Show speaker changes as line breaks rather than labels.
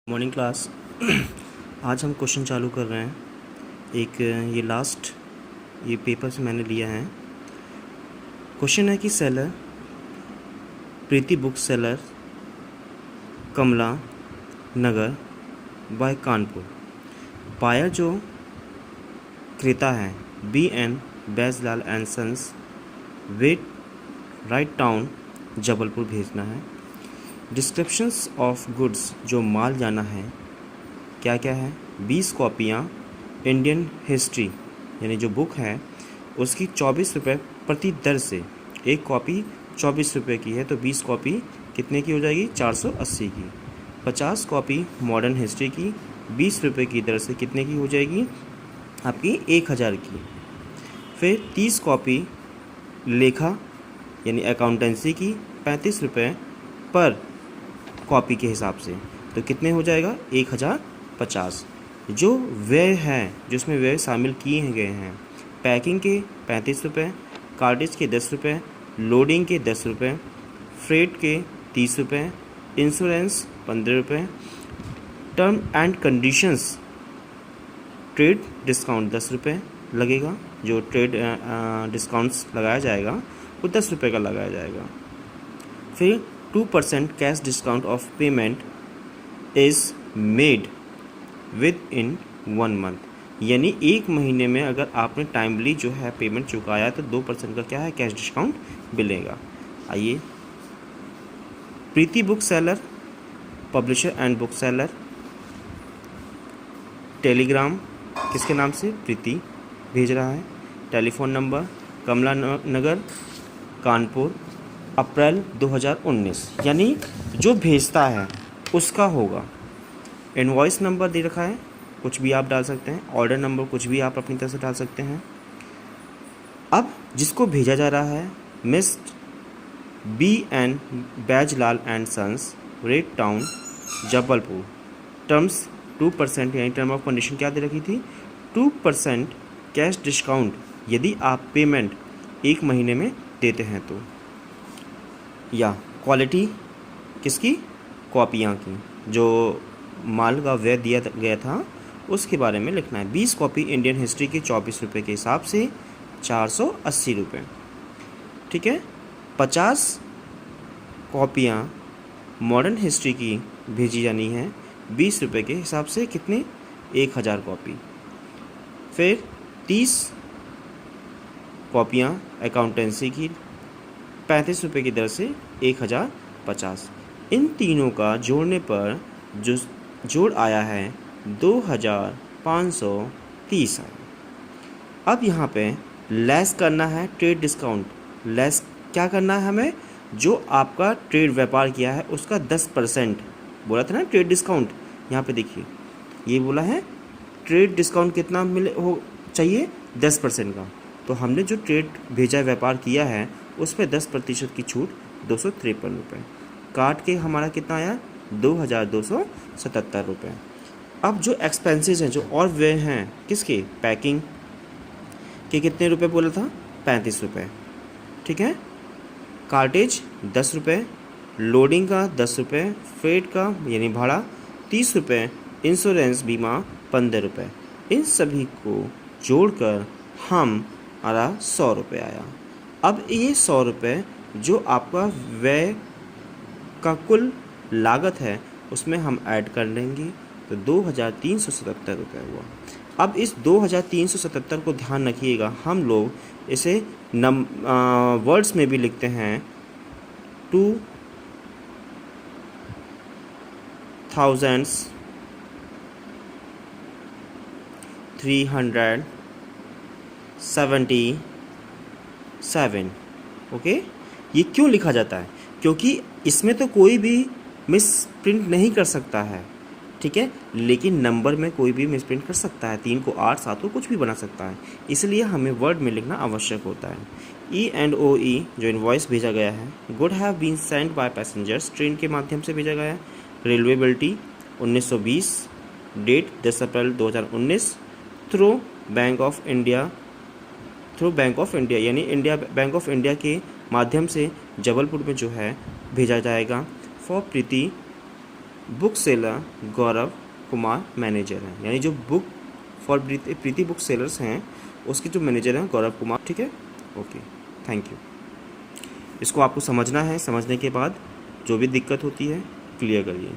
Morning class. आज हम question चालू कर रहे हैं। एक ये लास्ट ये पेपर से मैंने लिया है। क्वेश्चन है कि seller Preeti book seller Kamla Nagar by Kanpur. Buyer जो क्रेता है BN बैजलाल एंड सन्स वेट राइट टाउन जबलपुर भेजना है। डिस्क्रिप्शंस ऑफ गुड्स जो माल जाना है क्या क्या है। 20 कॉपियाँ इंडियन हिस्ट्री यानी जो बुक है उसकी 24 रुपये प्रति दर से। एक कॉपी 24 रुपये की है तो 20 कॉपी कितने की हो जाएगी 480 की। 50 कॉपी मॉडर्न हिस्ट्री की 20 रुपये की दर से कितने की हो जाएगी आपकी 1000 की। फिर 30 कॉपी लेखा यानी अकाउंटेंसी की 35 रुपये पर कॉपी के हिसाब से तो कितने हो जाएगा 1050। जो व्यय है जिसमें व्यय शामिल किए गए हैं पैकिंग के 35 रुपये, कार्टेज के 10 रुपये, लोडिंग के 10 रुपये, फ्रेट के 30 रुपये, इंश्योरेंस 15 रुपये, term and conditions trade discount 10 रुपये लगेगा। जो ट्रेड डिस्काउंट्स लगाया जाएगा वो 10 रुपये का लगाया जाएगा। फिर 2% cash discount of payment is made with in 1 month यानी एक महीने में अगर आपने टाइमली जो है पेमेंट चुकाया तो 2% का क्या है कैश डिस्काउंट मिलेगा। आइए, Preeti book seller publisher and book seller telegram किसके नाम से प्रीति भेज रहा है। टेलीफोन नंबर कमला नगर कानपुर अप्रैल 2019 यानी जो भेजता है उसका होगा। इनवॉइस नंबर दे रखा है, कुछ भी आप डाल सकते हैं। ऑर्डर नंबर कुछ भी आप अपनी तरफ से डाल सकते हैं। अब जिसको भेजा जा रहा है Miss BN Baijlal and sons red town Jabalpur. Terms 2% यानी टर्म ऑफ कंडीशन क्या दे रखी थी 2% कैश डिस्काउंट यदि आप पेमेंट एक महीने में देते हैं तो। या क्वालिटी किसकी कॉपियाँ की जो माल का व्यय दिया गया था उसके बारे में लिखना है। 20 कॉपी इंडियन हिस्ट्री की 24 रुपये के हिसाब से 480 रुपये। ठीक है। 50 कॉपियाँ मॉडर्न हिस्ट्री की भेजी जानी है 20 रुपये के हिसाब से कितने 1000 कॉपी। फिर 30 कॉपियाँ अकाउंटेंसी की 35 रुपये की दर से 1050। इन तीनों का जोड़ने पर जो जोड़ आया है 2530 आया। अब यहाँ पे लेस करना है ट्रेड डिस्काउंट। लेस क्या करना है हमें जो आपका ट्रेड व्यापार किया है उसका 10% बोला था ना ट्रेड डिस्काउंट। यहाँ पे देखिए ये बोला है ट्रेड डिस्काउंट कितना मिले हो चाहिए 10% का। तो हमने जो ट्रेड भेजा व्यापार किया है उस पर 10% की छूट 253 रुपये। काट के हमारा कितना आया 2277 रुपये। अब जो एक्सपेंसेस हैं जो और व्यय हैं किसके पैकिंग के कितने रुपए बोला था 35 रुपये। ठीक है। कार्टेज 10 रुपये, लोडिंग का 10 रुपये, फ्रेट का यानी भाड़ा 30 रुपये, इंश्योरेंस बीमा 15 रुपये। इन सभी को जोड़कर हमारा 100 रुपये आया। अब ये 100 रुपये जो आपका व्यय का कुल लागत है उसमें हम ऐड कर लेंगे तो 2377 रुपये हुआ। अब इस 2377 को ध्यान रखिएगा हम लोग इसे वर्ड्स में भी लिखते हैं 2377। ओके। ये क्यों लिखा जाता है क्योंकि इसमें तो कोई भी मिस प्रिंट नहीं कर सकता है। ठीक है। लेकिन नंबर में कोई भी मिस प्रिंट कर सकता है। 3 को 8 7 को कुछ भी बना सकता है। इसलिए हमें वर्ड में लिखना आवश्यक होता है। E&OE जो इनवॉइस भेजा गया है good have been send by passengers train के माध्यम से भेजा गया है। रेलवे बिल्टी 1920 डेट 10 अप्रैल 2019 थ्रू बैंक ऑफ इंडिया यानी इंडिया बैंक ऑफ इंडिया के माध्यम से जबलपुर में जो है भेजा जाएगा। For Preeti book seller Gaurav Kumar manager हैं, यानी जो book for Preeti book sellers हैं उसके जो मैनेजर हैं गौरव कुमार। ठीक है, ओके, थैंक यू। इसको आपको समझना है, समझने के बाद जो भी दिक्कत होती है क्लियर करिए।